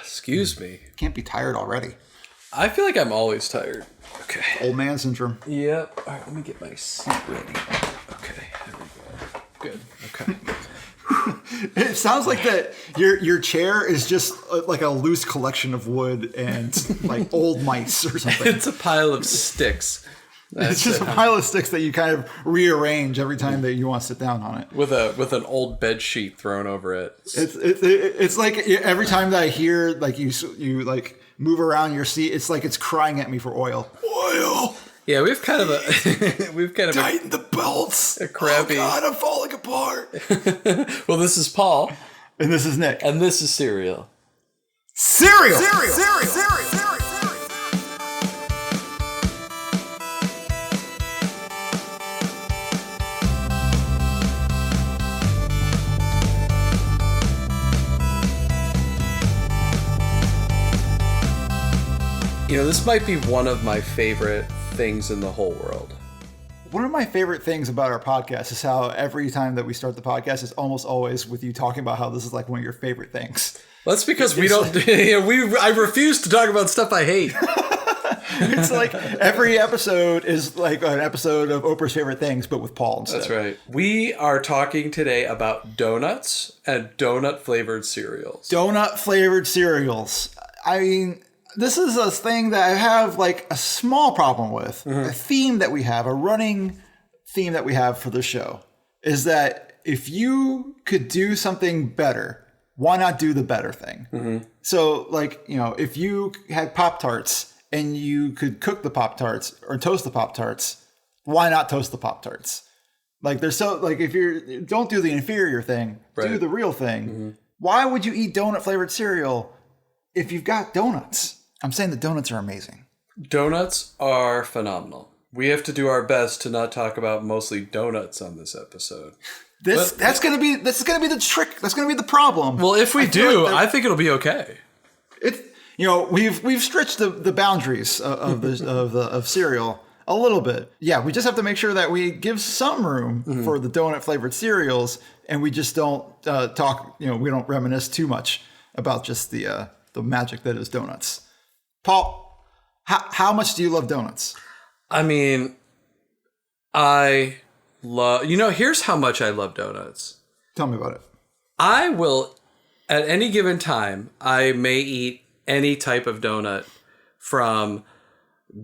Excuse me. Can't be tired already. I feel like I'm always tired. Okay. Old man syndrome. Yep. All right, let me get my seat ready. Okay, there we go. Good. Okay. It sounds like that your chair is just like a loose collection of wood and like old mice or something. It's a pile of sticks. It's just a pile of sticks that you kind of rearrange every time that you want to sit down on it. With an old bed sheet thrown over it. It's like every time that I hear like you like move around your seat, it's like it's crying at me for oil. Oil. Yeah, we've kind of tighten the belts. A crappy. Oh God, I'm falling apart. Well, this is Paul, and this is Nick, and this is Cereal. Cereal. You know, this might be one of my favorite things in the whole world. One of my favorite things about our podcast is how every time that we start the podcast is almost always with you talking about how this is like one of your favorite things. Well, that's because I refuse to talk about stuff I hate. It's like every episode is like an episode of Oprah's favorite things, but with Paul instead. That's right. We are talking today about donuts and donut flavored cereals. Donut flavored cereals. I mean, this is a thing that I have like a small problem with. Mm-hmm. A theme that we have, a running theme that we have for the show is that if you could do something better, why not do the better thing? Mm-hmm. So like, you know, if you had Pop-Tarts and you could cook the Pop-Tarts or toast the Pop-Tarts, why not toast the Pop-Tarts? Like there's so like if you don't do the inferior thing, do the real thing. Mm-hmm. Why would you eat donut flavored cereal if you've got donuts? I'm saying the donuts are amazing. Donuts are phenomenal. We have to do our best to not talk about mostly donuts on this episode. That's gonna be the trick. That's gonna be the problem. Well, if we do, I think it'll be okay. It's we've stretched the boundaries of cereal a little bit. Yeah, we just have to make sure that we give some room for the donut flavored cereals, and we just don't talk. We don't reminisce too much about just the magic that is donuts. Paul, how much do you love donuts? I mean, I love... here's how much I love donuts. Tell me about it. I will, at any given time, I may eat any type of donut from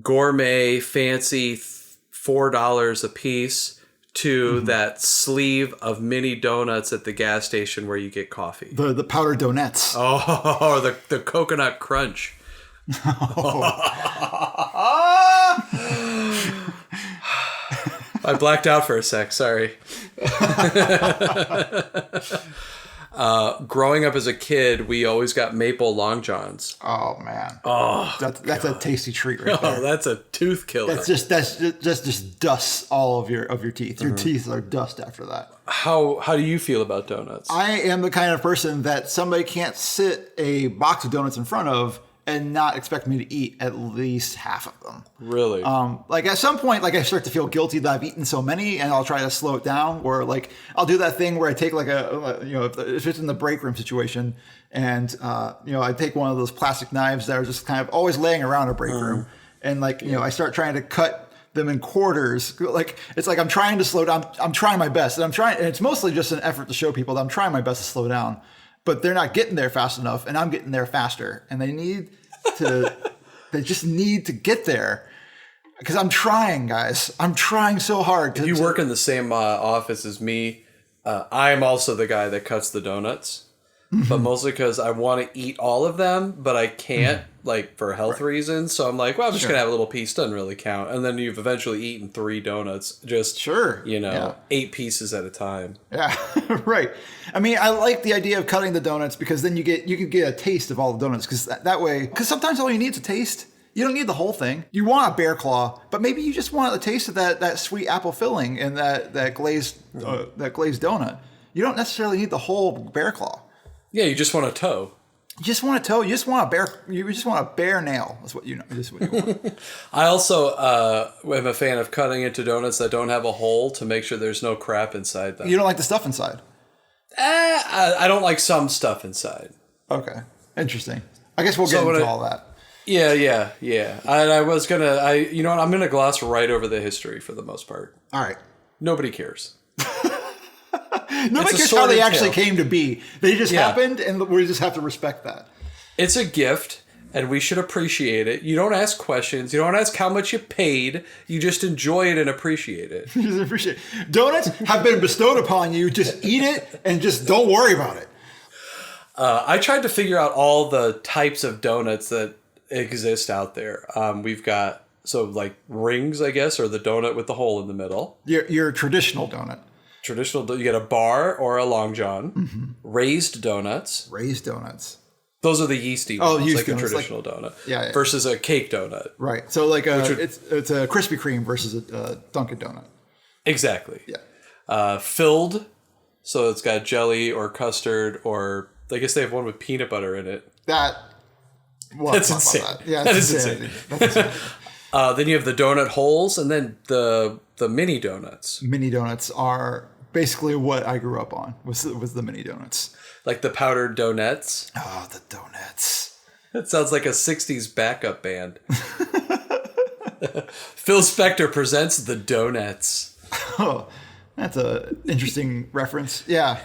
gourmet, fancy, $4 a piece to that sleeve of mini donuts at the gas station where you get coffee. The powdered donuts. Oh, the coconut crunch. I blacked out for a sec. Sorry. Growing up as a kid, we always got maple long johns. Oh man. Oh, that's a tasty treat right there. Oh, that's a tooth killer. That's just dusts all of your teeth. Your teeth are dust after that. How do you feel about donuts? I am the kind of person that somebody can't sit a box of donuts in front of and not expect me to eat at least half of them. Really? Like at some point, like I start to feel guilty that I've eaten so many, and I'll try to slow it down. Or like I'll do that thing where I take like if it's in the breakroom situation, and I take one of those plastic knives that are just kind of always laying around a breakroom, and I start trying to cut them in quarters. Like it's like I'm trying to slow down. I'm trying my best, and it's mostly just an effort to show people that I'm trying my best to slow down. But they're not getting there fast enough, and I'm getting there faster. And they just need to get there. Because I'm trying, guys. I'm trying so hard. You work in the same office as me. I'm also the guy that cuts the donuts. But mostly because I want to eat all of them, but I can't, like, for health reasons. So I'm like, well, I'm just going to have a little piece. Doesn't really count. And then you've eventually eaten 3 donuts. Just, 8 pieces at a time. Yeah, right. I mean, I like the idea of cutting the donuts because then you can get a taste of all the donuts. Because that way, because sometimes all you need is a taste. You don't need the whole thing. You want a bear claw, but maybe you just want a taste of that sweet apple filling and that glazed donut. You don't necessarily need the whole bear claw. Yeah, you just want a toe. You just want a toe. You just want a bear. You just want a bare nail. That's what you know. That's what you want. I also am a fan of cutting into donuts that don't have a hole to make sure there's no crap inside them. You don't like the stuff inside? I don't like some stuff inside. Okay. Interesting. I guess we'll get into all that. Yeah. And I was gonna, you know what? I'm gonna gloss right over the history for the most part. All right. Nobody cares. Nobody cares how they actually came to be. They just happened, and we just have to respect that. It's a gift, and we should appreciate it. You don't ask questions. You don't ask how much you paid. You just enjoy it and appreciate it. Just appreciate it. Donuts have been bestowed upon you. Just eat it and just don't worry about it. I tried to figure out all the types of donuts that exist out there. We've got, like rings, I guess, or the donut with the hole in the middle. Your traditional donut. You get a bar or a long john. Mm-hmm. Raised donuts. Those are the yeasty ones, like a traditional donut. Yeah. Versus a cake donut. Right. So like it's a Krispy Kreme versus a Dunkin' Donut. Exactly. Yeah. Filled. So it's got jelly or custard, or I guess they have one with peanut butter in it. That's insane. That. Yeah, that is insane. Then you have the donut holes, and then the mini donuts. Mini donuts are basically what I grew up on. Was the mini donuts. Like the powdered donuts. Oh, the donuts. That sounds like a 60s backup band. Phil Spector presents the Donuts. Oh, that's an interesting reference. Yeah.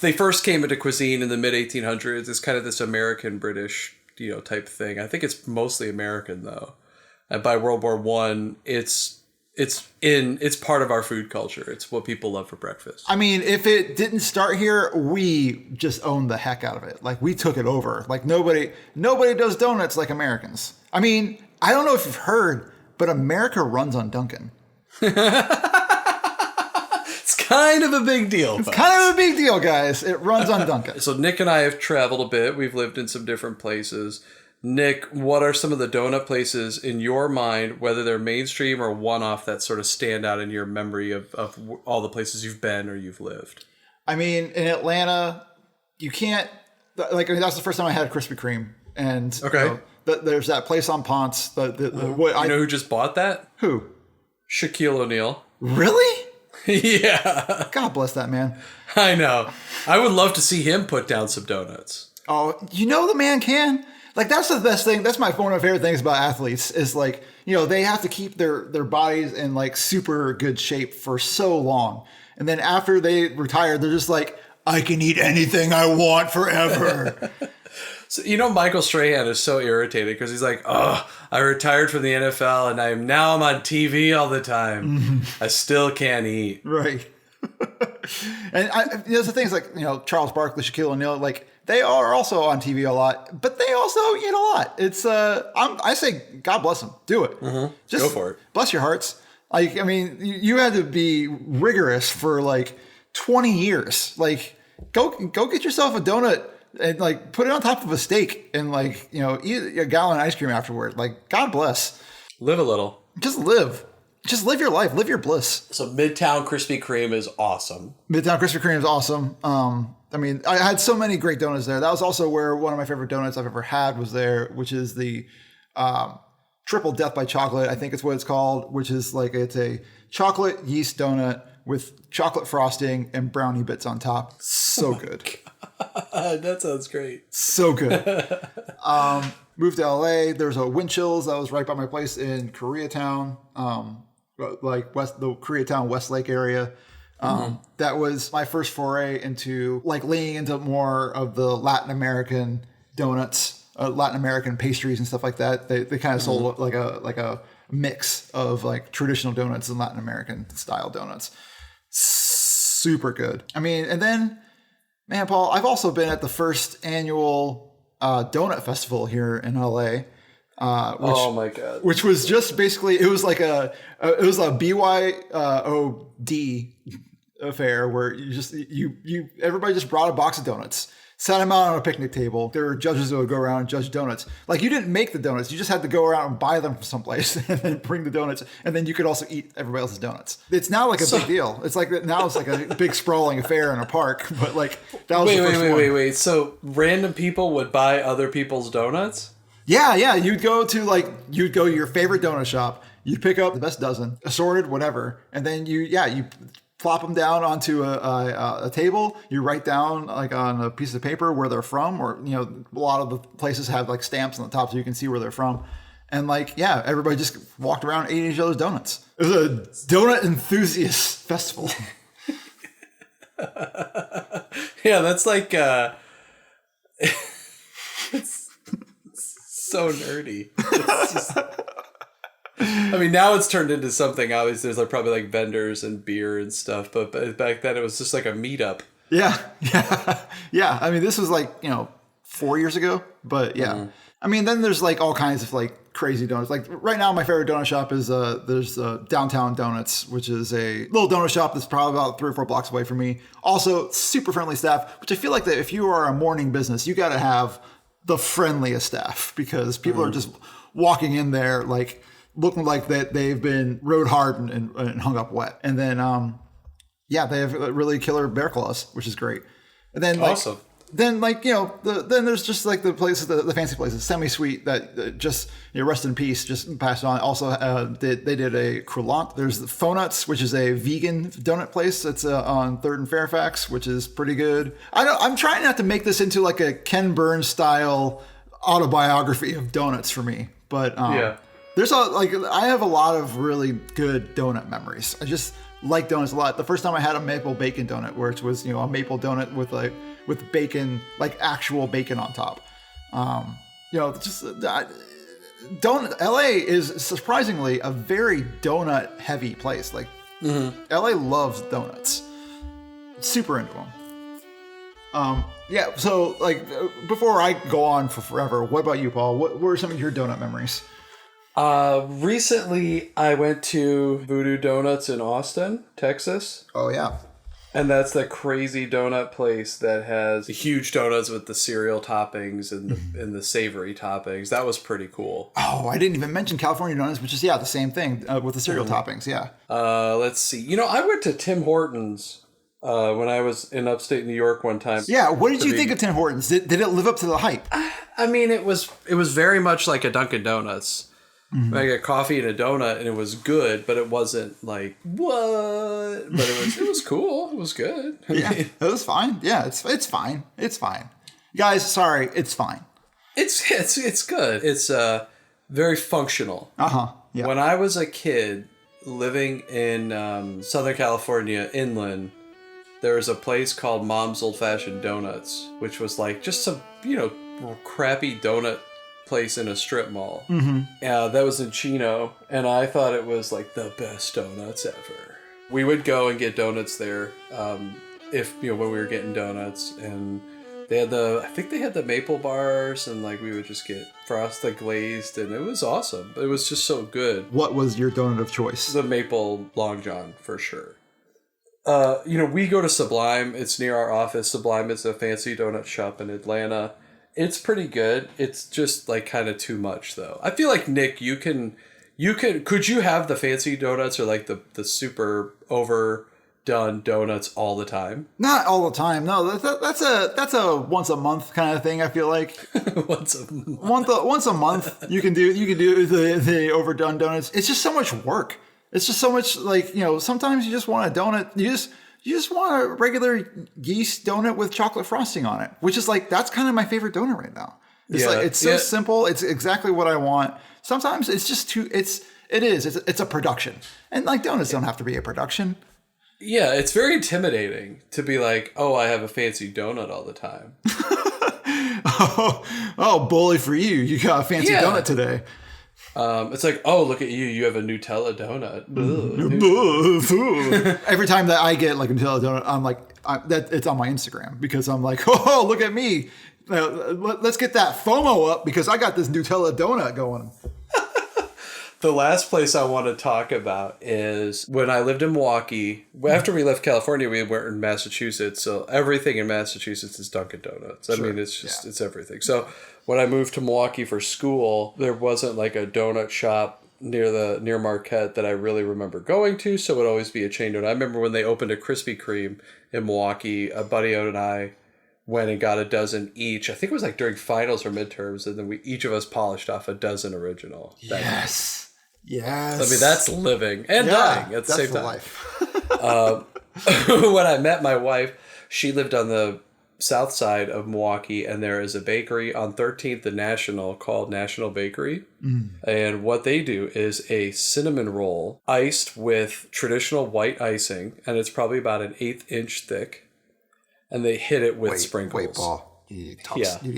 They first came into cuisine in the mid 1800s. It's kind of this American British, type thing. I think it's mostly American though. And by World War I, it's part of our food culture. It's what people love for breakfast. I mean, if it didn't start here, we just owned the heck out of it. Like we took it over. Like nobody does donuts like Americans. I mean, I don't know if you've heard, but America runs on Dunkin'. It's kind of a big deal. It's kind of a big deal, guys. It runs on Dunkin'. So Nick and I have traveled a bit. We've lived in some different places. Nick, what are some of the donut places in your mind, whether they're mainstream or one-off, that sort of stand out in your memory of all the places you've been or you've lived? I mean, in Atlanta, you can't... Like, that's the first time I had a Krispy Kreme. And okay. There's that place on Ponce. You know who just bought that? Who? Shaquille O'Neal. Really? Yeah. God bless that man. I know. I would love to see him put down some donuts. Oh, the man can. Like, that's the best thing. That's one of my favorite things about athletes is like, they have to keep their bodies in like super good shape for so long. And then after they retire, they're just like, I can eat anything I want forever. So, Michael Strahan is so irritated because he's like, oh, I retired from the NFL and I'm on TV all the time. Mm-hmm. I still can't eat. Right. And the thing is like, Charles Barkley, Shaquille O'Neal, like they are also on TV a lot, but they also eat a lot. It's, I say, God bless them. Do it. Mm-hmm. Just go for it. Bless your hearts. Like, I mean, you had to be rigorous for like 20 years. Like, go get yourself a donut and like put it on top of a steak and like, eat a gallon of ice cream afterward. Like, God bless. Live a little. Just live. Just live your life. Live your bliss. So Midtown Krispy Kreme is awesome. Midtown Krispy Kreme is awesome. I mean, I had so many great donuts there. That was also where one of my favorite donuts I've ever had was there, which is the Triple Death by Chocolate. I think it's what it's called, which is like it's a chocolate yeast donut with chocolate frosting and brownie bits on top. So good. God, that sounds great. So good. Moved to LA. There's a Winchell's that was right by my place in Koreatown, like the Koreatown Westlake area. That was my first foray into like leaning into more of the Latin American donuts, Latin American pastries and stuff like that. They kind of sold like a mix of like traditional donuts and Latin American style donuts. Super good. I mean, and then, man, Paul, I've also been at the first annual donut festival here in LA. Oh my God. Which was just basically, it was like a BYOD affair where everybody just brought a box of donuts, sat them out on a picnic table. There were judges that would go around and judge donuts. Like you didn't make the donuts. You just had to go around and buy them from someplace and then bring the donuts. And then you could also eat everybody else's donuts. It's now like a big deal. It's like now it's like a big sprawling affair in a park. But like that was the first one. Wait. So random people would buy other people's donuts? Yeah. You'd go to your favorite donut shop. You'd pick up the best dozen, assorted, whatever. And then you plop them down onto a table. You write down like on a piece of paper where they're from, or a lot of the places have like stamps on the top so you can see where they're from. And like, yeah, everybody just walked around eating each other's donuts. It was a donut enthusiast festival. Yeah, that's like it's so nerdy. It's just, I mean, now it's turned into something. Obviously, there's like probably like vendors and beer and stuff, but back then it was just like a meetup. Yeah. I mean, this was like 4 years ago, but yeah. Mm-hmm. I mean, then there's like all kinds of like crazy donuts. Like right now, my favorite donut shop is there's Downtown Donuts, which is a little donut shop that's probably about 3 or 4 blocks away from me. Also, super friendly staff, which I feel like that if you are a morning business, you got to have the friendliest staff because people are just walking in there like looking like that they've been rode hard and hung up wet. And then, they have really killer bear claws, which is great. And then awesome. Then then there's just like the places, the fancy places, Semi-Sweet that just rest in peace, just passed on. Also, they did a croulant. There's the Donuts, which is a vegan donut place. It's on 3rd and Fairfax, which is pretty good. I'm trying not to make this into like a Ken Burns style autobiography of donuts for me, but there's I have a lot of really good donut memories. I just like donuts a lot. The first time I had a maple bacon donut, which was a maple donut with bacon, like actual bacon on top. Donut. LA is surprisingly a very donut heavy place. Like LA loves donuts. Super into them. So like before I go on for forever, what about you, Paul? What were some of your donut memories? Recently I went to Voodoo Donuts in Austin, Texas. Oh yeah. And that's the crazy donut place that has the huge donuts with the cereal toppings and the savory toppings. That was pretty cool. Oh, I didn't even mention California Donuts, which is the same thing with the cereal toppings. Yeah. Let's see. I went to Tim Hortons when I was in upstate New York one time. Yeah. What did you think of Tim Hortons? Did it live up to the hype? I mean, it was very much like a Dunkin' Donuts. Mm-hmm. I got coffee and a donut, and it was good, but it wasn't like what. But it was cool. It was good. It was fine. Yeah, it's fine. It's fine. Guys, sorry, it's fine. It's good. It's very functional. Yeah. When I was a kid living in Southern California, inland, there was a place called Mom's Old Fashioned Donuts, which was like just some crappy donut place in a strip mall. That was in Chino, and I thought it was like the best donuts ever. We would go and get donuts there if when we were getting donuts, and they had I think they had the maple bars, and like we would just get frosted glazed, and it was awesome. It was just so good. What was your donut of choice? The maple Long John for sure. We go to Sublime. It's near our office. Sublime is a fancy donut shop in Atlanta. It's pretty good. It's just like kind of too much though. I feel like Nick, could you have the fancy donuts or like the super overdone donuts all the time? Not all the time. No, that's a once a month kind of thing. I feel like once a month you can do the overdone donuts. It's just so much work. It's just so much like sometimes you just want a donut. You just want a regular yeast donut with chocolate frosting on it, which is like, that's kind of my favorite donut right now. It's so simple. It's exactly what I want. Sometimes it's just it's a production, and like donuts don't have to be a production. Yeah. It's very intimidating to be like, oh, I have a fancy donut all the time. oh, bully for you. You got a fancy donut today. It's like, oh, look at you. You have a Nutella donut. Every time that I get like a Nutella donut, I'm like, it's on my Instagram because I'm like, oh, look at me. Let's get that FOMO up because I got this Nutella donut going. The last place I want to talk about is when I lived in Milwaukee. After we left California, we were in Massachusetts. So everything in Massachusetts is Dunkin' Donuts. I mean, it's just, it's everything. So when I moved to Milwaukee for school, there wasn't like a donut shop near Marquette that I really remember going to. So it would always be a chain donut. I remember when they opened a Krispy Kreme in Milwaukee, a buddy and I went and got a dozen each. I think it was like during finals or midterms. And then each of us polished off a dozen original. Yes. I mean, that's living and dying at the same time. Life. when I met my wife, she lived on the south side of Milwaukee, and there is a bakery on 13th and National called National Bakery. And what they do is a cinnamon roll iced with traditional white icing, and it's probably about an 1/8 inch thick, and they hit it with sprinkles. Wait, Paul. You need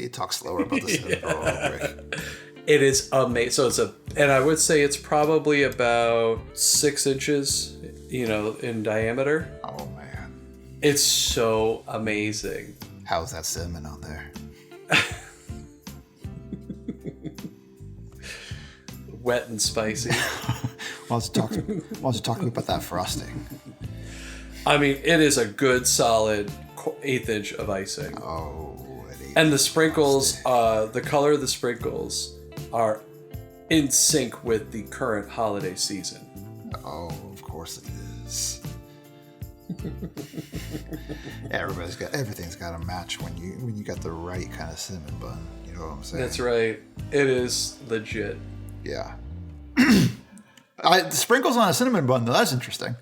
to talk slower about the cinnamon roll real quick. It is amazing. So and I would say it's probably about 6 inches, in diameter. Oh man. It's so amazing. How's that cinnamon on there? Wet and spicy. Why don't you talk about that frosting? I mean, it is a good solid 1/8 inch of icing. Oh, and the sprinkles, the color of the sprinkles are in sync with the current holiday season. Oh, of course it is. Everything's got to match when you got the right kind of cinnamon bun. You know what I'm saying? That's right. It is legit. Yeah. The sprinkles on a cinnamon bun though, that's interesting.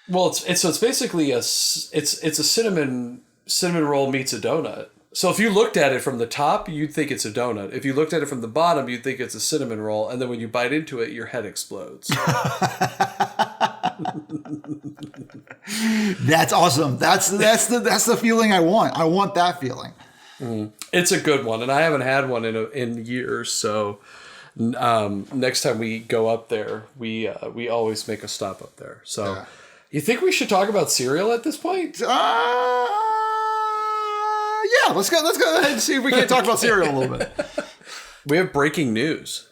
Well, it's basically a cinnamon roll meets a donut. So if you looked at it from the top, you'd think it's a donut. If you looked at it from the bottom, you'd think it's a cinnamon roll, and then when you bite into it, your head explodes. That's awesome. That's the feeling I want. I want that feeling. It's a good one, and I haven't had one in years. So next time we go up there, we always make a stop up there. So you think we should talk about cereal at this point? Yeah, let's go ahead and see if we can talk about cereal a little bit. We have breaking news.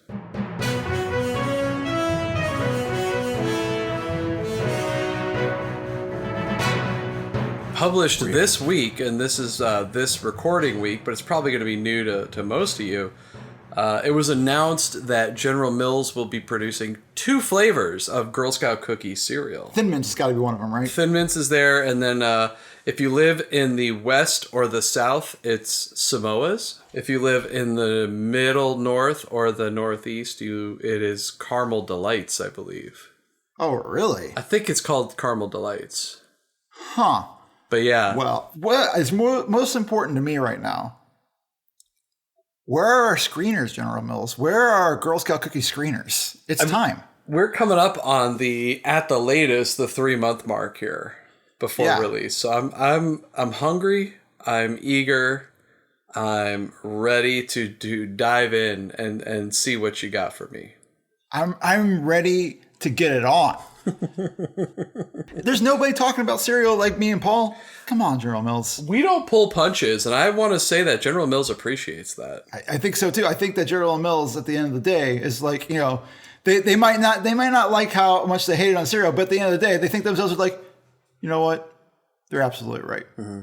Published this week, and this is this recording week, but it's probably going to be new to most of you. It was announced that General Mills will be producing 2 flavors of Girl Scout cookie cereal. Thin Mint's got to be one of them, right? Thin Mints is there, and then if you live in the west or the south, it's Samoa's. If you live in the middle north or the northeast, it is Caramel Delights, I believe. Oh, really? I think it's called Caramel Delights. Huh. But yeah. Well, what is most important to me right now? Where are our screeners, General Mills? Where are our Girl Scout cookie screeners? It's time. We're coming up on at the latest, the 3-month mark here before release. So I'm hungry. I'm eager. I'm ready to dive in and see what you got for me. I'm ready to get it on. There's nobody talking about cereal like me and Paul. Come on, General Mills. We don't pull punches, and I want to say that General Mills appreciates that. I think so too. I think that General Mills, at the end of the day, is like, they might not like how much they hate it on cereal, but at the end of the day, they think themselves are like, you know what? They're absolutely right. Mm-hmm.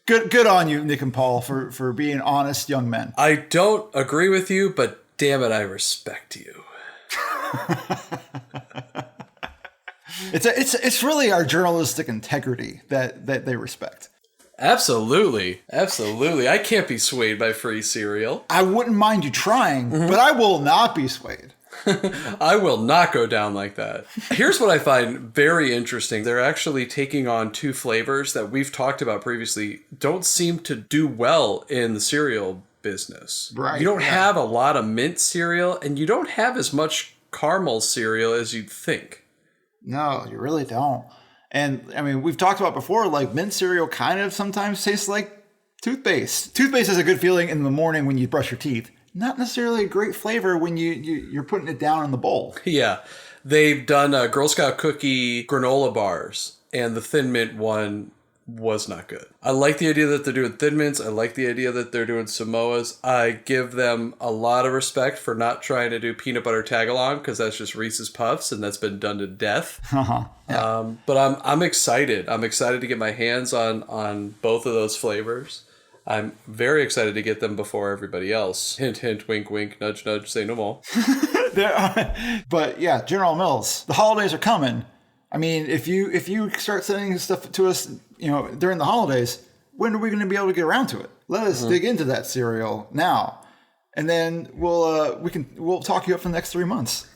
Good on you, Nick and Paul, for being honest young men. I don't agree with you, but damn it, I respect you. It's really our journalistic integrity that they respect. Absolutely. I can't be swayed by free cereal. I wouldn't mind you trying, but I will not be swayed. I will not go down like that. Here's what I find very interesting. They're actually taking on 2 flavors that we've talked about previously, don't seem to do well in the cereal business. Right. You don't have a lot of mint cereal, and you don't have as much caramel cereal as you'd think. No, you really don't. And I mean, we've talked about before, like mint cereal kind of sometimes tastes like toothpaste. Toothpaste is a good feeling in the morning when you brush your teeth. Not necessarily a great flavor when you're putting it down in the bowl. Yeah. They've done Girl Scout cookie granola bars, and the Thin Mint one was not good. I like the idea that they're doing Thin Mints. I like the idea that they're doing Samoas. I give them a lot of respect for not trying to do peanut butter tag-along, because that's just Reese's Puffs, and that's been done to death. Yeah. But I'm excited. I'm excited to get my hands on both of those flavors. I'm very excited to get them before everybody else. Hint, hint, wink, wink, nudge, nudge, say no more. But yeah, General Mills, the holidays are coming. I mean, if you start sending stuff to us, during the holidays, when are we going to be able to get around to it? Let us dig into that cereal now, and then we'll talk you up for the next 3 months.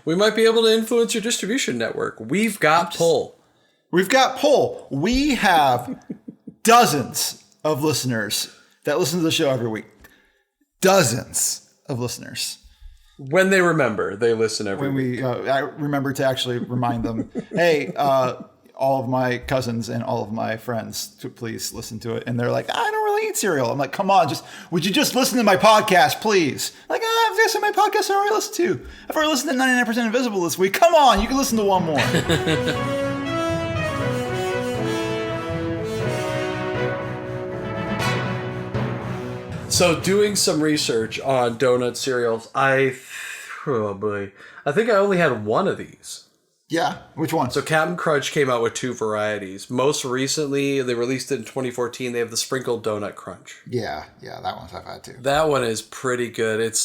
We might be able to influence your distribution network. We've got pull. We've got poll. We have dozens of listeners that listen to the show every week. Dozens of listeners. When they remember, they listen every week. I remember to actually remind them, hey, all of my cousins and all of my friends to please listen to it. And they're like, I don't really eat cereal. I'm like, come on, would you just listen to my podcast, please? Like, I've listened to my podcast I already listened to. I've already listened to 99% Invisible this week. Come on, you can listen to one more. So doing some research on donut cereals, I think I only had one of these. Yeah, which one? So Captain Crunch came out with 2 varieties. Most recently, they released it in 2014. They have the Sprinkled Donut Crunch. Yeah, that one I've had too. That one is pretty good. It's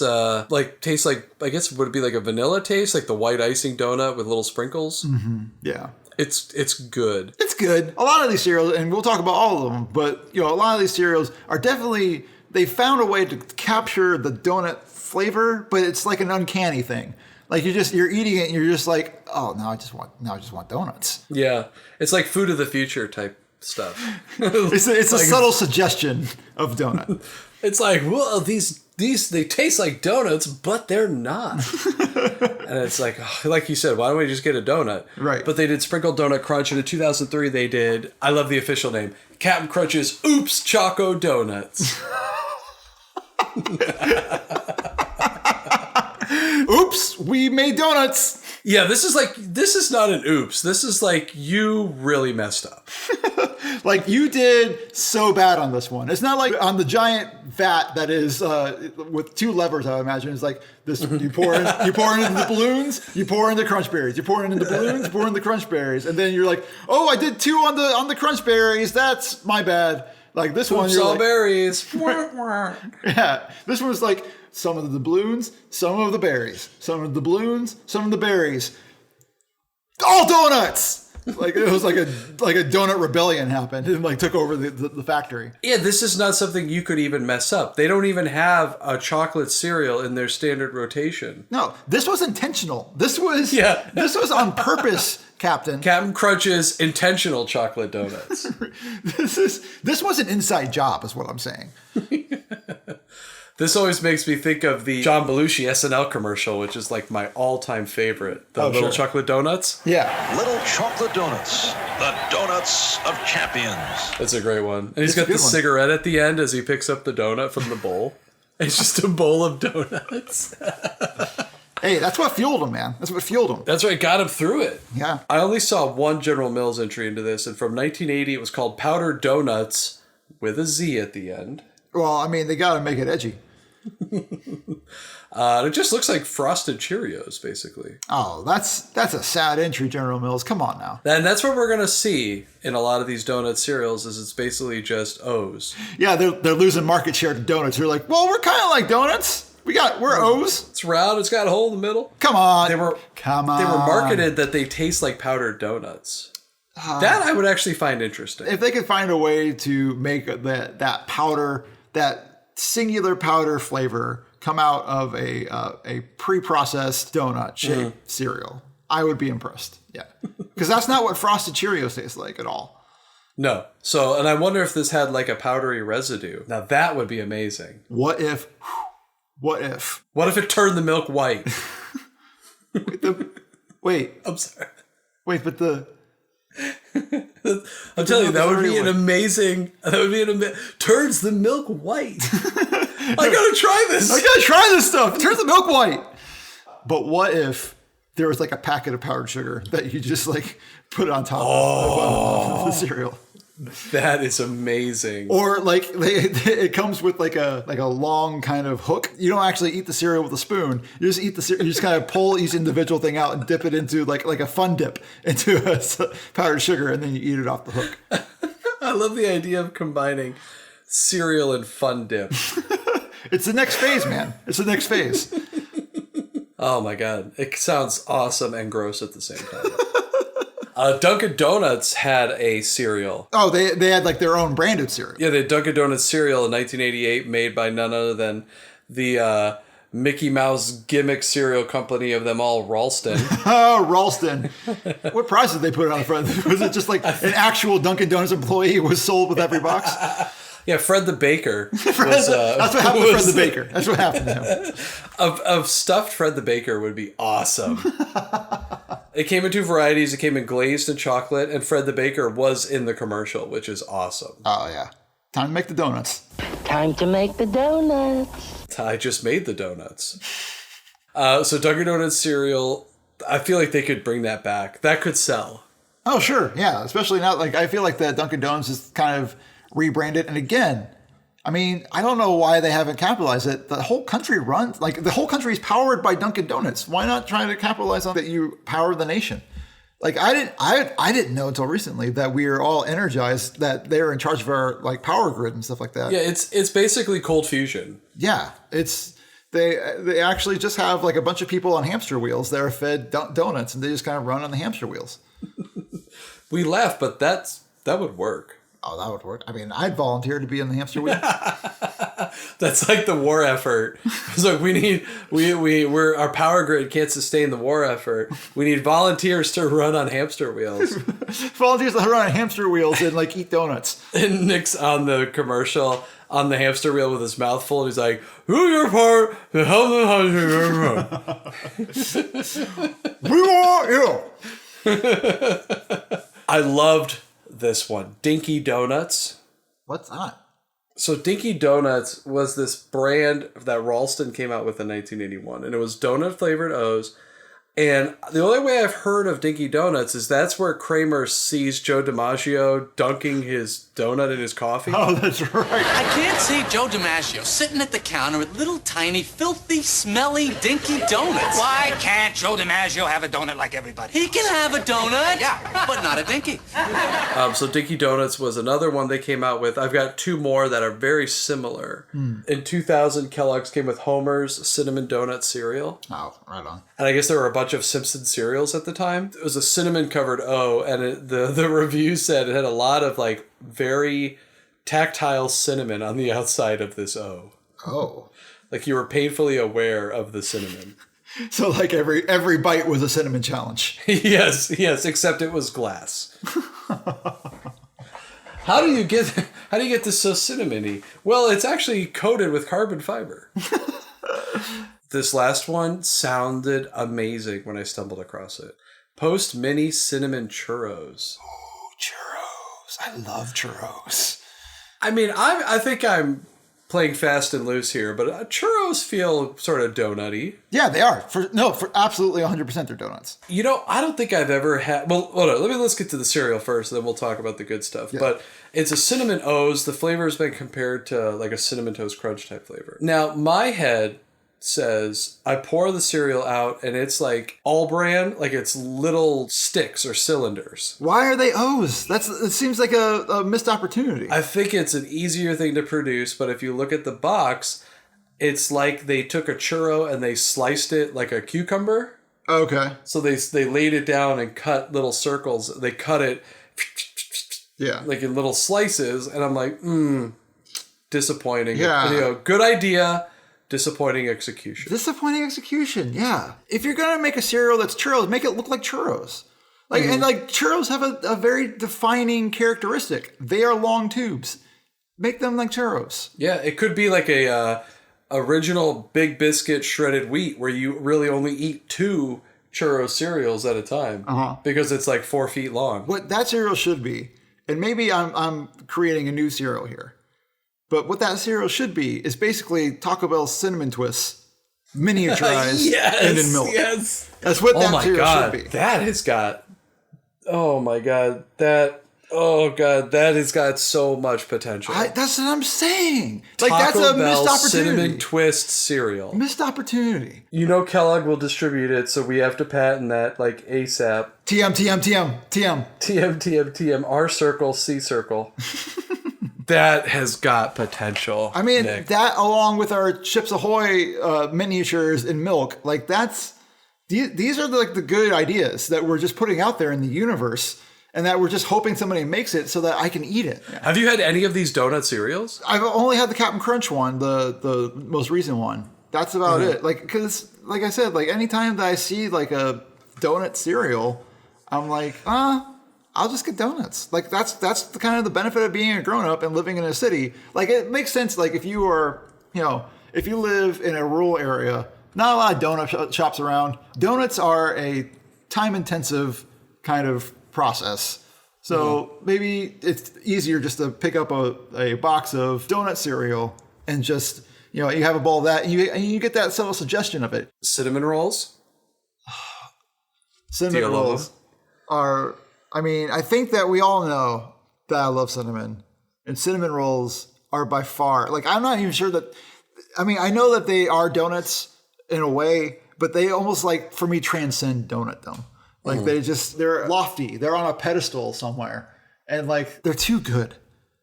tastes like, I guess would it be like a vanilla taste, like the white icing donut with little sprinkles. Mm-hmm. Yeah. It's good. It's good. A lot of these cereals, and we'll talk about all of them, but a lot of these cereals are definitely, they found a way to capture the donut flavor, but it's like an uncanny thing. Like you're eating it and you're just like, oh, now I just want donuts. Yeah. It's like food of the future type stuff. It's a subtle suggestion of donut. It's like, well, these they taste like donuts, but they're not. And it's like you said, why don't we just get a donut? Right. But they did Sprinkled Donut Crunch, and in 2003 they did, I love the official name, Captain Crunch's Oops Choco Donuts. Oops, we made donuts. Yeah, this is not an oops. This is like, you really messed up. Like, you did so bad on this one. It's not like on the giant vat that is with 2 levers, I would imagine. It's like this: you pour into the balloons, you pour into crunch berries, you pour into the balloons, you pour into the crunch berries, and then you're like, oh, I did 2 on the crunch berries. That's my bad. Like this one, Oops, you're all like, berries. Yeah, this one was like some of the balloons, some of the berries, some of the balloons, some of the berries, all donuts. Like it was like a donut rebellion happened and like took over the factory. Yeah, this is not something you could even mess up. They don't even have a chocolate cereal in their standard rotation. No, this was intentional. This was on purpose, Captain. Captain Crunch's intentional chocolate donuts. This was an inside job, is what I'm saying. This always makes me think of the John Belushi SNL commercial, which is like my all-time favorite. The little chocolate donuts. Yeah. Little chocolate donuts. The donuts of champions. That's a great one. And he's got the cigarette at the end as he picks up the donut from the bowl. It's just a bowl of donuts. Hey, that's what fueled him, man. That's what fueled him. That's right. Got him through it. Yeah. I only saw one General Mills entry into this, and from 1980, it was called Powdered Donuts with a Z at the end. Well, I mean, they got to make it edgy. It just looks like Frosted Cheerios, basically. Oh, that's a sad entry, General Mills. Come on now. And that's what we're going to see in a lot of these donut cereals, is it's basically just O's. Yeah, they're losing market share to donuts. They're like, well, we're kind of like donuts. We're O's. It's round. It's got a hole in the middle. Come on. They were marketed that they taste like powdered donuts. That I would actually find interesting. If they could find a way to make that powder, that singular powder flavor come out of a pre-processed donut shaped cereal, I would be impressed. Yeah. Because that's not what Frosted Cheerios tastes like at all. No. So, and I wonder if this had like a powdery residue. Now that would be amazing. What if it turned the milk white? Wait. I'm sorry. Wait, but I'm telling you, that would be an amazing. Turns the milk white. I gotta try this. I gotta try this stuff. It turns the milk white. But what if there was like a packet of powdered sugar that you just like put on top of the cereal? That is amazing. Or like it comes with like a long kind of hook. You don't actually eat the cereal with a spoon. You just eat the cereal. You just kind of pull each individual thing out and dip it into like a fun dip into powdered sugar, and then you eat it off the hook. I love the idea of combining cereal and fun dip. It's the next phase, man. It's the next phase. Oh my God. It sounds awesome and gross at the same time. Dunkin' Donuts had a cereal. Oh, they had like their own branded cereal. Yeah, they had Dunkin' Donuts cereal in 1988, made by none other than the Mickey Mouse gimmick cereal company of them all, Ralston. Oh, Ralston. What price did they put on the front? Was it just like an actual Dunkin' Donuts employee was sold with every box? Yeah, Fred the Baker. That's what happened to Fred the Baker. That's what happened to him. Of stuffed Fred the Baker would be awesome. It came in 2 varieties. It came in glazed and chocolate, and Fred the Baker was in the commercial, which is awesome. Oh, yeah. Time to make the donuts. Time to make the donuts. I just made the donuts. So Dunkin' Donuts cereal, I feel like they could bring that back. That could sell. Oh, sure. Yeah. Especially now, like, I feel like the Dunkin' Donuts is kind of rebranded. And again, I mean, I don't know why they haven't capitalized it. The whole country runs, like, the whole country is powered by Dunkin' Donuts. Why not try to capitalize on that you power the nation? Like, I didn't know until recently that we are all energized, that they're in charge of our, like, power grid and stuff like that. Yeah, it's basically cold fusion. Yeah, they actually just have like a bunch of people on hamster wheels that are fed donuts, and they just kind of run on the hamster wheels. We laugh, but that would work. Oh, that would work. I mean, I'd volunteer to be on the hamster wheel. That's like the war effort. It's like we're our power grid can't sustain the war effort. We need volunteers to run on hamster wheels. Volunteers that run on hamster wheels and like eat donuts. And Nick's on the commercial on the hamster wheel with his mouth full, and he's like, "Who's your part to help the hamster?" We want you. I loved this one, Dinky Donuts. What's that? So Dinky Donuts was this brand that Ralston came out with in 1981, and it was donut flavored O's. And the only way I've heard of Dinky Donuts is that's where Kramer sees Joe DiMaggio dunking his donut in his coffee. Oh, that's right. I can't see Joe DiMaggio sitting at the counter with little tiny, filthy, smelly, dinky donuts. Why can't Joe DiMaggio have a donut like everybody? He can have a donut, but not a dinky. So Dinky Donuts was another one they came out with. I've got 2 more that are very similar. In 2000, Kellogg's came with Homer's Cinnamon Donut Cereal. Oh, right on. And I guess there were a bunch of Simpson cereals at the time. It was a cinnamon covered O, and the review said it had a lot of like very tactile cinnamon on the outside of this O. Oh. Like you were painfully aware of the cinnamon. So like every bite was a cinnamon challenge. Yes, except it was glass. How do you get this so cinnamony? Well, it's actually coated with carbon fiber. This last one sounded amazing when I stumbled across it. Post Mini Cinnamon Churros. Oh, churros. I love churros. I mean, I think I'm playing fast and loose here, but churros feel sort of donut-y. Yeah, they are. For absolutely 100% they're donuts. You know, I don't think I've ever had... Well, hold on. Let's get to the cereal first, and then we'll talk about the good stuff. Yeah. But it's a Cinnamon O's. The flavor has been compared to like a Cinnamon Toast Crunch type flavor. Now, my head says I pour the cereal out and it's like all brand, like it's little sticks or cylinders. Why are they O's? It seems like a missed opportunity. I think it's an easier thing to produce, but if you look at the box, it's like they took a churro and they sliced it like a cucumber. Okay. So they laid it down and cut little circles. They cut it like in little slices, and I'm like, disappointing. Yeah. And, you know, good idea. Disappointing execution. Yeah. If you're gonna make a cereal that's churros, make it look like churros. Like and like churros have a very defining characteristic. They are long tubes. Make them like churros. Yeah, it could be like a original Big Biscuit shredded wheat where you really only eat 2 churro cereals at a time because it's like 4 feet long. What that cereal should be, and maybe I'm creating a new cereal here. But what that cereal should be is basically Taco Bell's Cinnamon Twists miniaturized and in milk. Yes. That's what that cereal should be. That has got... Oh my God. That has got so much potential. That's what I'm saying. Like Taco that's a Bell missed opportunity. Cinnamon Twist cereal. Missed opportunity. You know Kellogg will distribute it, so we have to patent that like ASAP. TM. R circle, C circle. That has got potential. I mean, Nick. that along with our Chips Ahoy miniatures in milk, like these are like the good ideas that we're just putting out there in the universe, and that we're just hoping somebody makes it so that I can eat it. Have you had any of these donut cereals? I've only had the Captain Crunch one, the most recent one. That's about it. Like, because like I said, like anytime that I see like a donut cereal, I'm like, I'll just get donuts. Like that's the kind of the benefit of being a grown up and living in a city. Like it makes sense. Like if you are, if you live in a rural area, not a lot of donut shops around. Donuts are a time intensive kind of process. So maybe it's easier just to pick up a box of donut cereal and just, you have a bowl of that and you get that subtle suggestion of it. Cinnamon rolls? Cinnamon rolls are, I think that we all know that I love cinnamon. And cinnamon rolls are by far, like, I'm not even sure that, I know that they are donuts in a way, but they almost like, for me, transcend donutdom. Like they're lofty. They're on a pedestal somewhere. And like, they're too good.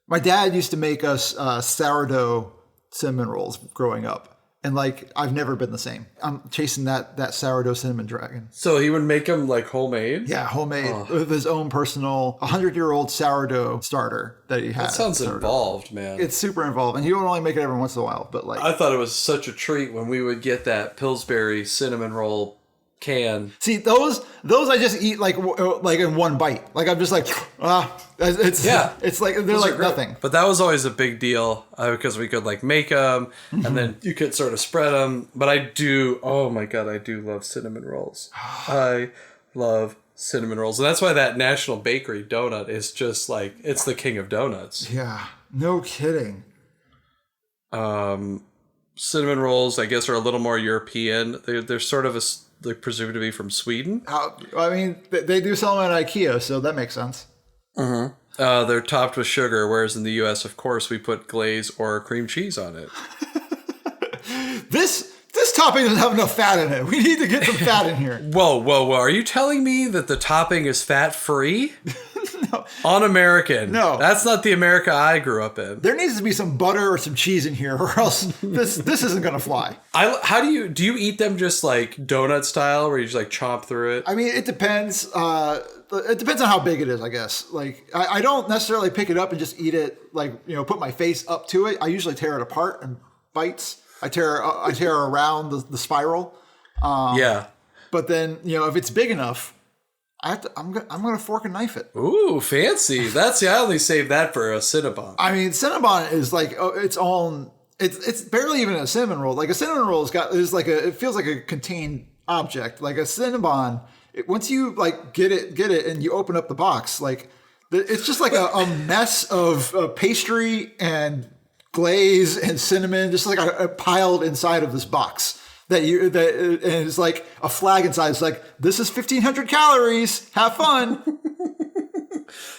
My dad used to make us sourdough cinnamon rolls growing up. And like, I've never been the same. I'm chasing that sourdough cinnamon dragon. So he would make them like homemade? Yeah, homemade with his own personal 100-year-old sourdough starter that he had. That sounds involved, man. It's super involved. And he would only make it every once in a while. But like, I thought it was such a treat when we would get that Pillsbury cinnamon roll can. See, those I just eat like in one bite. Like I'm just like, it's like they're like nothing. But that was always a big deal because we could like make them and then you could sort of spread them. But I do love cinnamon rolls. I love cinnamon rolls. And that's why that National Bakery donut is just like, it's the king of donuts. Yeah, no kidding. Cinnamon rolls, I guess, are a little more European. They're sort of they're presumed to be from Sweden. They do sell them at IKEA, so that makes sense. They're topped with sugar, whereas in the U.S., of course, we put glaze or cream cheese on it. This topping doesn't have enough fat in it. We need to get some fat in here. Whoa. Are you telling me that the topping is fat-free? No. Un-American. No. That's not the America I grew up in. There needs to be some butter or some cheese in here, or else this isn't going to fly. How do you eat them just like donut style, where you just like chomp through it? It depends. It depends on how big it is, I guess. Like, I don't necessarily pick it up and just eat it, like, put my face up to it. I usually tear it apart in bites. I tear around the spiral. Yeah. But then, if it's big enough, I'm gonna fork and knife it. Ooh, fancy. I only save that for a Cinnbon. Cinnabon is like its own. It's barely even a cinnamon roll. Like a cinnamon roll it feels like a contained object. Like a Cinnabon, once you like get it, and you open up the box, like it's just like a mess of pastry and glaze and cinnamon, just like a piled inside of this box. And it's like a flag inside. It's like, this is 1,500 calories. Have fun.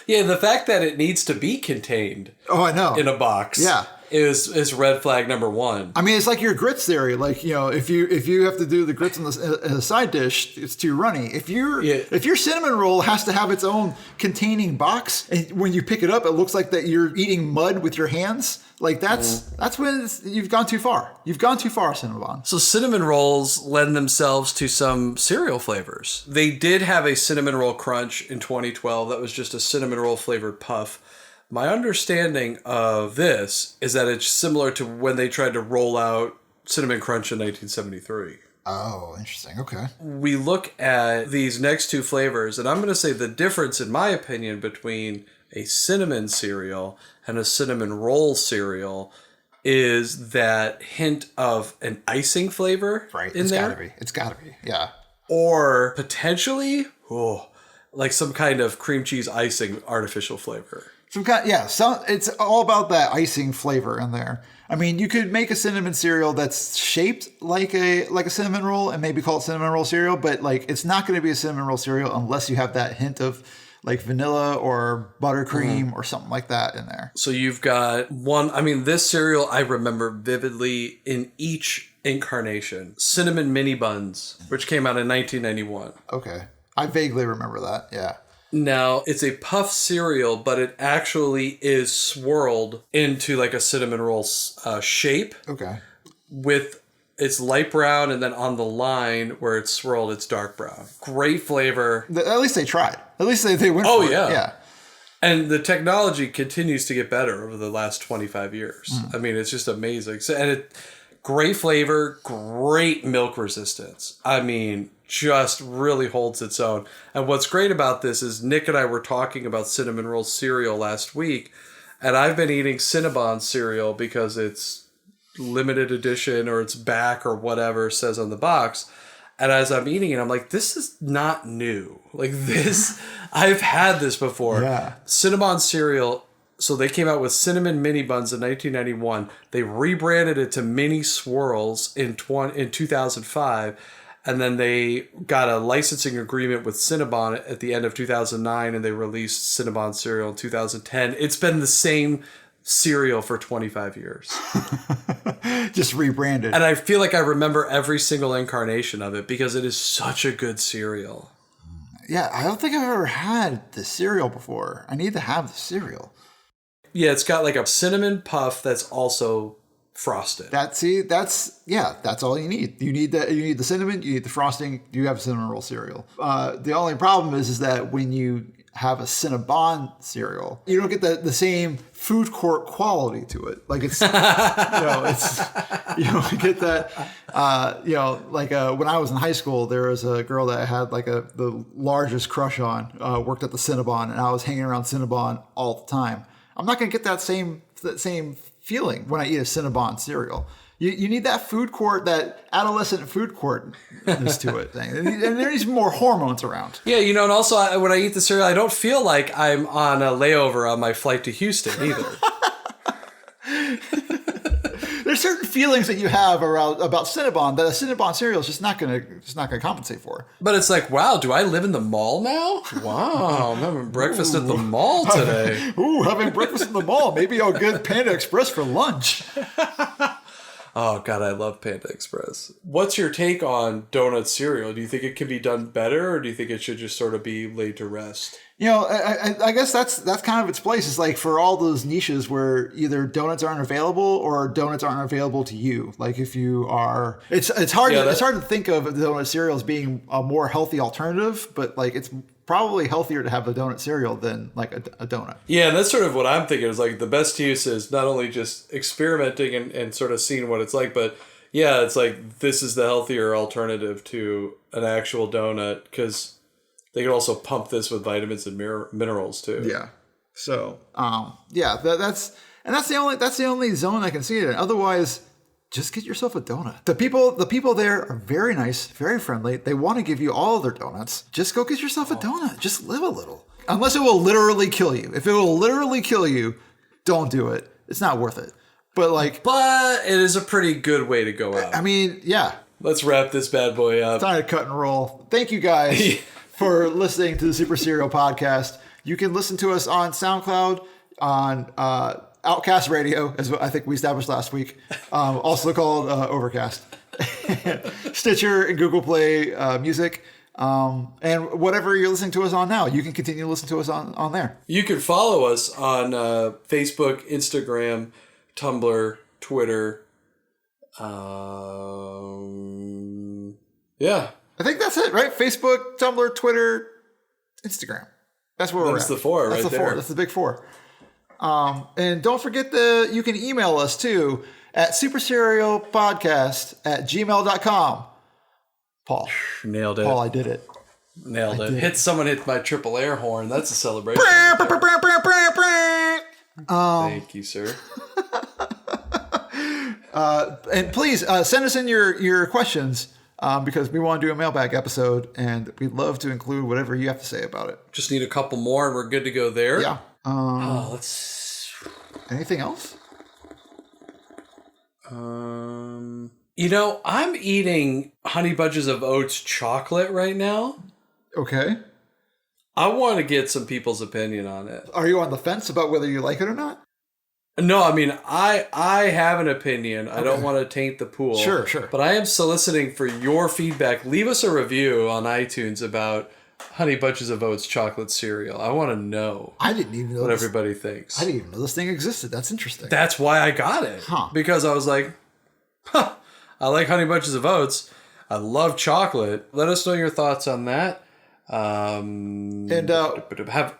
Yeah, the fact that it needs to be contained. Oh, I know. In a box. Yeah. Is red flag number one. It's like your grits theory. Like, if you have to do the grits in a side dish, it's too runny. If your cinnamon roll has to have its own containing box, and when you pick it up, it looks like that you're eating mud with your hands. Like that's when you've gone too far. You've gone too far, Cinnbon. So cinnamon rolls lend themselves to some cereal flavors. They did have a cinnamon roll crunch in 2012 that was just a cinnamon roll flavored puff. My understanding of this is that it's similar to when they tried to roll out Cinnamon Crunch in 1973. Oh, interesting. Okay. We look at these next two flavors, and I'm going to say the difference, in my opinion, between a cinnamon cereal and a cinnamon roll cereal is that hint of an icing flavor in there. It's gotta be. Yeah. Or potentially, like some kind of cream cheese icing artificial flavor. It's all about that icing flavor in there. You could make a cinnamon cereal that's shaped like a cinnamon roll and maybe call it cinnamon roll cereal, but like it's not going to be a cinnamon roll cereal unless you have that hint of like vanilla or buttercream or something like that in there. So you've got one, this cereal I remember vividly in each incarnation. Cinnamon Mini Buns, which came out in 1991. Okay. I vaguely remember that, yeah. Now, it's a puff cereal, but it actually is swirled into like a cinnamon roll shape. Okay. It's light brown, and then on the line where it's swirled, it's dark brown. Great flavor. At least they tried. At least they went for it. Yeah. And the technology continues to get better over the last 25 years. It's just amazing. So, and great flavor, great milk resistance. I mean, just really holds its own. And what's great about this is Nick and I were talking about cinnamon roll cereal last week, and I've been eating Cinnbon cereal because it's limited edition or it's back or whatever it says on the box. And as I'm eating it, I'm like, this is not new. Like this, I've had this before. Yeah. Cinnabon cereal. So they came out with cinnamon mini buns in 1991. They rebranded it to Mini Swirls in 2005. And then they got a licensing agreement with Cinnbon at the end of 2009. And they released Cinnabon cereal in 2010. It's been the same cereal for 25 years. Just rebranded. And I feel like I remember every single incarnation of it because it is such a good cereal. Yeah, I don't think I've ever had the cereal before. I need to have the cereal. Yeah, it's got like a cinnamon puff that's also frosted. That's all you need. You need the cinnamon, you need the frosting, you have a cinnamon roll cereal. The only problem is that when you have a Cinnbon cereal, you don't get the same food court quality to it. Like it's, you don't get that, when I was in high school, there was a girl that I had like the largest crush on, worked at the Cinnbon, and I was hanging around Cinnbon all the time. I'm not going to get that same feeling when I eat a Cinnbon cereal. You need that food court, that adolescent food courtness to it thing. And there needs more hormones around. Yeah, and also when I eat the cereal, I don't feel like I'm on a layover on my flight to Houston either. There's certain feelings that you have about Cinnbon that a Cinnbon cereal is just not gonna compensate for. But it's like, wow, do I live in the mall now? Wow, I'm having breakfast at the mall today. Ooh, having breakfast in the mall. Maybe I'll get Panda Express for lunch. Oh, God, I love Panda Express. What's your take on donut cereal? Do you think it can be done better, or do you think it should just sort of be laid to rest? I guess that's kind of its place. It's like for all those niches where either donuts aren't available or donuts aren't available to you. Like if you are, it's hard to think of the donut cereal as being a more healthy alternative, but like it's probably healthier to have a donut cereal than like a donut. Yeah, and that's sort of what I'm thinking is like the best use is not only just experimenting and sort of seeing what it's like, but yeah, it's like this is the healthier alternative to an actual donut because they could also pump this with vitamins and minerals too. Yeah. So that's the only zone I can see it in. Otherwise, just get yourself a donut. The people there are very nice, very friendly. They want to give you all of their donuts. Just go get yourself a donut. Just live a little. Unless it will literally kill you. If it will literally kill you, don't do it. It's not worth it. But it is a pretty good way to go out. I mean, yeah. Let's wrap this bad boy up. Time to cut and roll. Thank you guys for listening to the Super Cereal Podcast. You can listen to us on SoundCloud, on Outcast Radio, as I think we established last week, also called Overcast, Stitcher and Google Play Music, and whatever you're listening to us on now, you can continue to listen to us on there. You can follow us on Facebook, Instagram, Tumblr, Twitter. Yeah. I think that's it, right? Facebook, Tumblr, Twitter, Instagram. That's where we're at. That's the four right there. That's the big four. And don't forget you can email us too at supercerealpodcast@gmail.com. Paul. Nailed it. Paul, I did it. Nailed it. Someone hit my triple air horn. That's a celebration. Thank you, sir. And please send us in your questions because we want to do a mailbag episode and we'd love to include whatever you have to say about it. Just need a couple more and we're good to go there. Yeah. Anything else? I'm eating Honey Bunches of Oats chocolate right now. Okay. I want to get some people's opinion on it. Are you on the fence about whether you like it or not? No, I mean, I have an opinion. Okay. I don't want to taint the pool. Sure. But I am soliciting for your feedback. Leave us a review on iTunes about Honey Bunches of Oats chocolate cereal. I want to know. I didn't even know what everybody thinks. I didn't even know this thing existed. That's interesting. That's why I got it. Because I was like, I like Honey Bunches of Oats. I love chocolate. Let us know your thoughts on that. Have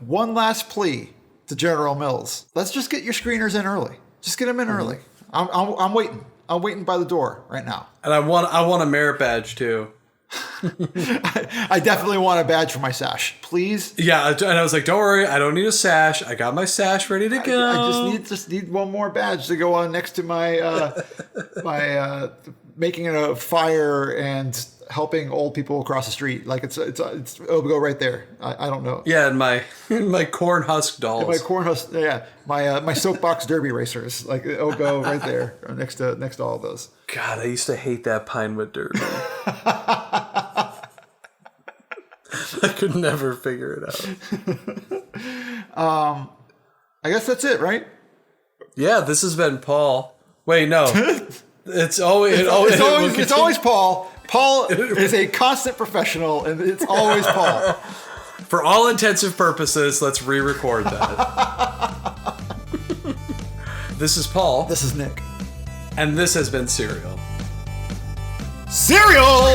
one last plea to General Mills. Let's just get your screeners in early. Just get them in early. I'm waiting. I'm waiting by the door right now. And I want a merit badge too. I definitely want a badge for my sash, please. Yeah, and I was like, don't worry, I don't need a sash. I got my sash ready to go. I just need one more badge to go on next to my making a fire and helping old people across the street. Like it'll go right there. I don't know. Yeah, and my corn husk dolls. My corn husk. Yeah, my soapbox derby racers. Like it'll go right there next to all of those. God, I used to hate that Pinewood Derby. I could never figure it out. I guess that's it, right? Yeah, this has been Paul. Wait, no. It's always Paul. Paul is a constant professional, and it's always Paul. For all intensive purposes, let's re-record that. This is Paul. This is Nick. And this has been Cereal. Cereal!